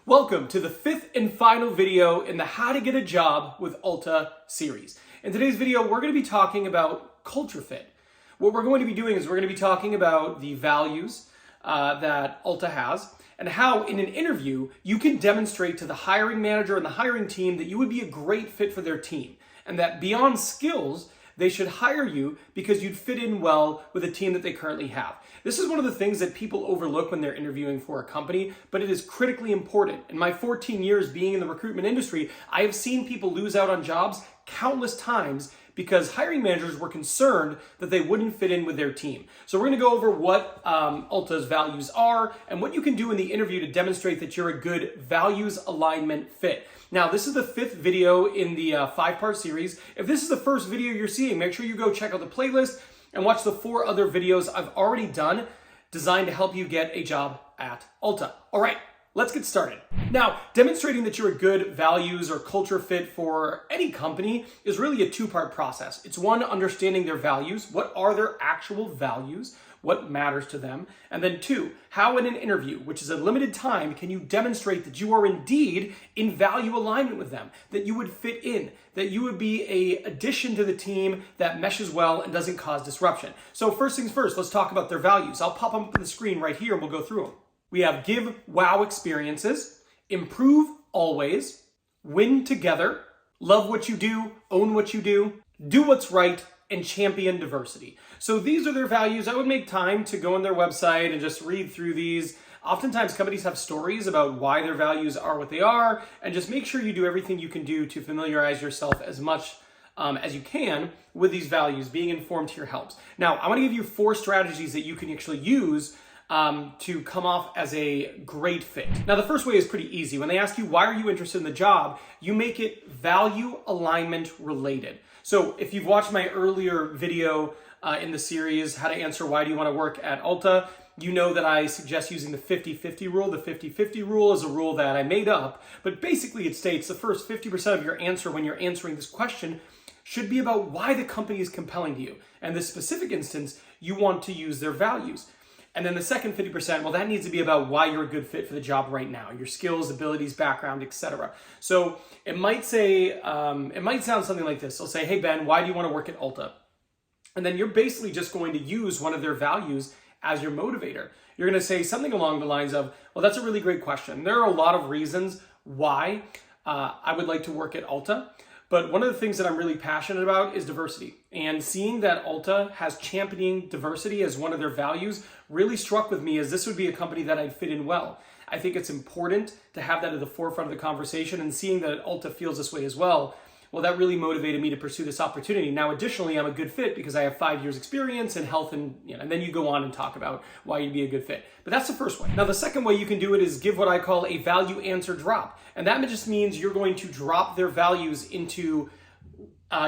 Welcome to the fifth and final video in the How to Get a Job with Ulta series. In today's video, we're going to be talking about culture fit. What we're going to be doing is we're going to be talking about the values that Ulta has and how in an interview you can demonstrate to the hiring manager and the hiring team that you would be a great fit for their team and that beyond skills, they should hire you because you'd fit in well with the team that they currently have. This is one of the things that people overlook when they're interviewing for a company, but it is critically important. In my 14 years being in the recruitment industry, I have seen people lose out on jobs countless times because hiring managers were concerned that they wouldn't fit in with their team. So we're going to go over what Ulta's values are and what you can do in the interview to demonstrate that you're a good values alignment fit. Now, this is the fifth video in the five-part series. If this is the first video you're seeing, make sure you go check out the playlist and watch the 4 other videos I've already done designed to help you get a job at Ulta. All right, let's get started. Now, demonstrating that you're a good values or culture fit for any company is really a 2-part process. It's one, understanding their values. What are their actual values? What matters to them? And then 2, how in an interview, which is a limited time, can you demonstrate that you are indeed in value alignment with them, that you would fit in, that you would be an addition to the team that meshes well and doesn't cause disruption. So first things first, let's talk about their values. I'll pop them up on the screen right here and we'll go through them. We have give wow experiences, improve always, win together, love what you do, own what you do what's right, and champion diversity. So these are their values. I would make time to go on their website and just read through these. Oftentimes companies have stories about why their values are what they are, and just make sure you do everything you can do to familiarize yourself as much as you can with these values. Being informed here helps. Now, I want to give you 4 strategies that you can actually use to come off as a great fit. Now, the first way is pretty easy. When they ask you, why are you interested in the job? You make it value alignment related. So if you've watched my earlier video in the series, How to Answer Why Do You Want to Work at Ulta, you know that I suggest using the 50-50 rule. The 50-50 rule is a rule that I made up, but basically it states the first 50% of your answer when you're answering this question should be about why the company is compelling to you. And in this specific instance, you want to use their values. And then the second 50%, well, that needs to be about why you're a good fit for the job right now, your skills, abilities, background, etc. So it might say, it might sound something like this. They'll say, hey, Ben, why do you want to work at Ulta? And then you're basically just going to use one of their values as your motivator. You're going to say something along the lines of, well, that's a really great question. There are a lot of reasons why I would like to work at Ulta. But one of the things that I'm really passionate about is diversity. And seeing that Ulta has championing diversity as one of their values really struck with me, as this would be a company that I'd fit in well. I think it's important to have that at the forefront of the conversation, and seeing that Ulta feels this way as well, well, that really motivated me to pursue this opportunity. Now, additionally, I'm a good fit because I have 5 years experience in health, and then you go on and talk about why you'd be a good fit. But that's the first way. Now, the second way you can do it is give what I call a value answer drop. And that just means you're going to drop their values into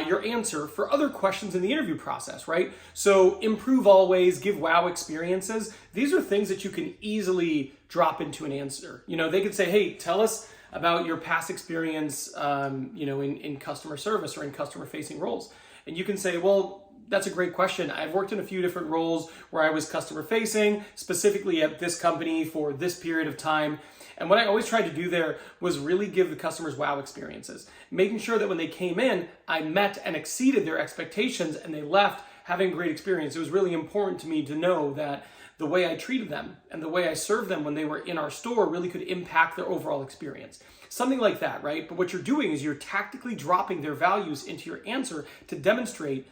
your answer for other questions in the interview process, right? So improve always, give wow experiences. These are things that you can easily drop into an answer. They could say, hey, tell us about your past experience, in customer service or in customer facing roles. And you can say, well, that's a great question. I've worked in a few different roles where I was customer facing, specifically at this company for this period of time. And what I always tried to do there was really give the customers wow experiences, making sure that when they came in, I met and exceeded their expectations and they left having a great experience. It was really important to me to know that the way I treated them and the way I served them when they were in our store really could impact their overall experience. Something like that, right? But what you're doing is you're tactically dropping their values into your answer to demonstrate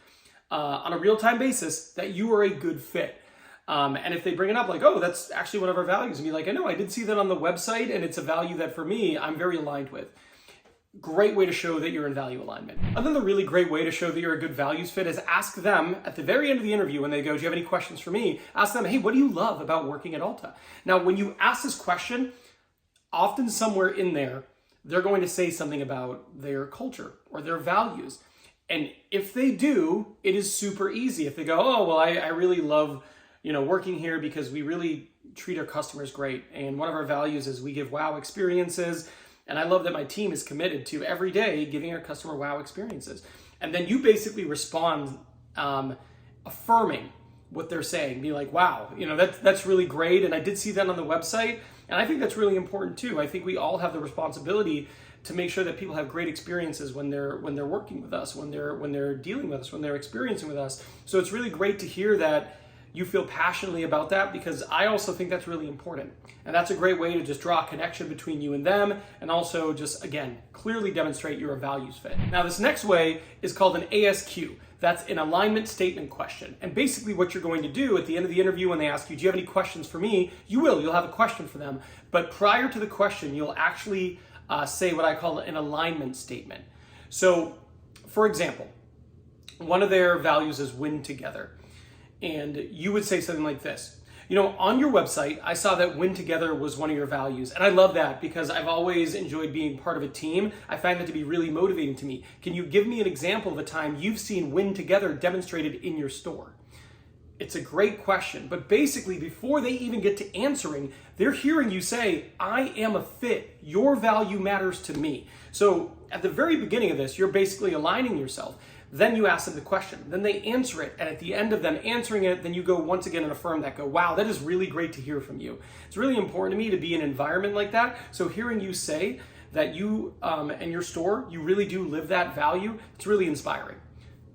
on a real-time basis that you are a good fit. And if they bring it up like, oh, that's actually one of our values, and be like, I know, I did see that on the website, and it's a value that for me, I'm very aligned with. Great way to show that you're in value alignment. Another really great way to show that you're a good values fit is ask them at the very end of the interview when they go, do you have any questions for me? Ask them, hey, what do you love about working at Ulta? Now, when you ask this question, often somewhere in there, they're going to say something about their culture or their values. And if they do, it is super easy. If they go, oh, well, I really love working here because we really treat our customers great. And one of our values is we give wow experiences. And I love that my team is committed to every day giving our customer wow experiences. And then you basically respond affirming what they're saying. Be like, wow, that's really great. And I did see that on the website. And I think that's really important too. I think we all have the responsibility to make sure that people have great experiences when they're working with us, when they're dealing with us, when they're experiencing with us. So it's really great to hear that you feel passionately about that, because I also think that's really important. And that's a great way to just draw a connection between you and them, and also just, again, clearly demonstrate you're a values fit. Now, this next way is called an ASQ. That's an alignment statement question. And basically what you're going to do at the end of the interview, when they ask you, do you have any questions for me? You'll have a question for them. But prior to the question, you'll actually say what I call an alignment statement. So, for example, one of their values is win together. And you would say something like this: you know, on your website, I saw that win together was one of your values. And I love that because I've always enjoyed being part of a team. I find that to be really motivating to me. Can you give me an example of a time you've seen win together demonstrated in your store? It's a great question, but basically before they even get to answering, they're hearing you say, I am a fit. Your value matters to me. So at the very beginning of this, you're basically aligning yourself. Then you ask them the question, then they answer it, and at the end of them answering it, then you go once again and affirm that, go, wow, that is really great to hear from you. It's really important to me to be in an environment like that. So hearing you say that you and your store, you really do live that value, it's really inspiring.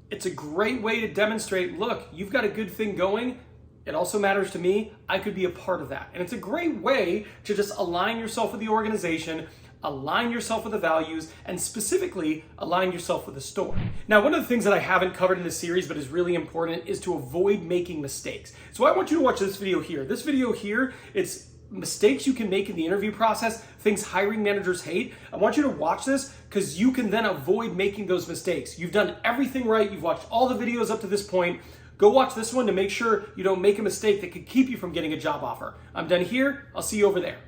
It's a great way to demonstrate, look, you've got a good thing going. It also matters to me. I could be a part of that. And it's a great way to just align yourself with the organization, align yourself with the values, and specifically align yourself with the store. Now, one of the things that I haven't covered in this series but is really important is to avoid making mistakes. So I want you to watch this video here. This video here, it's mistakes you can make in the interview process, things hiring managers hate. I want you to watch this because you can then avoid making those mistakes. You've done everything right. You've watched all the videos up to this point. Go watch this one to make sure you don't make a mistake that could keep you from getting a job offer. I'm done here. I'll see you over there.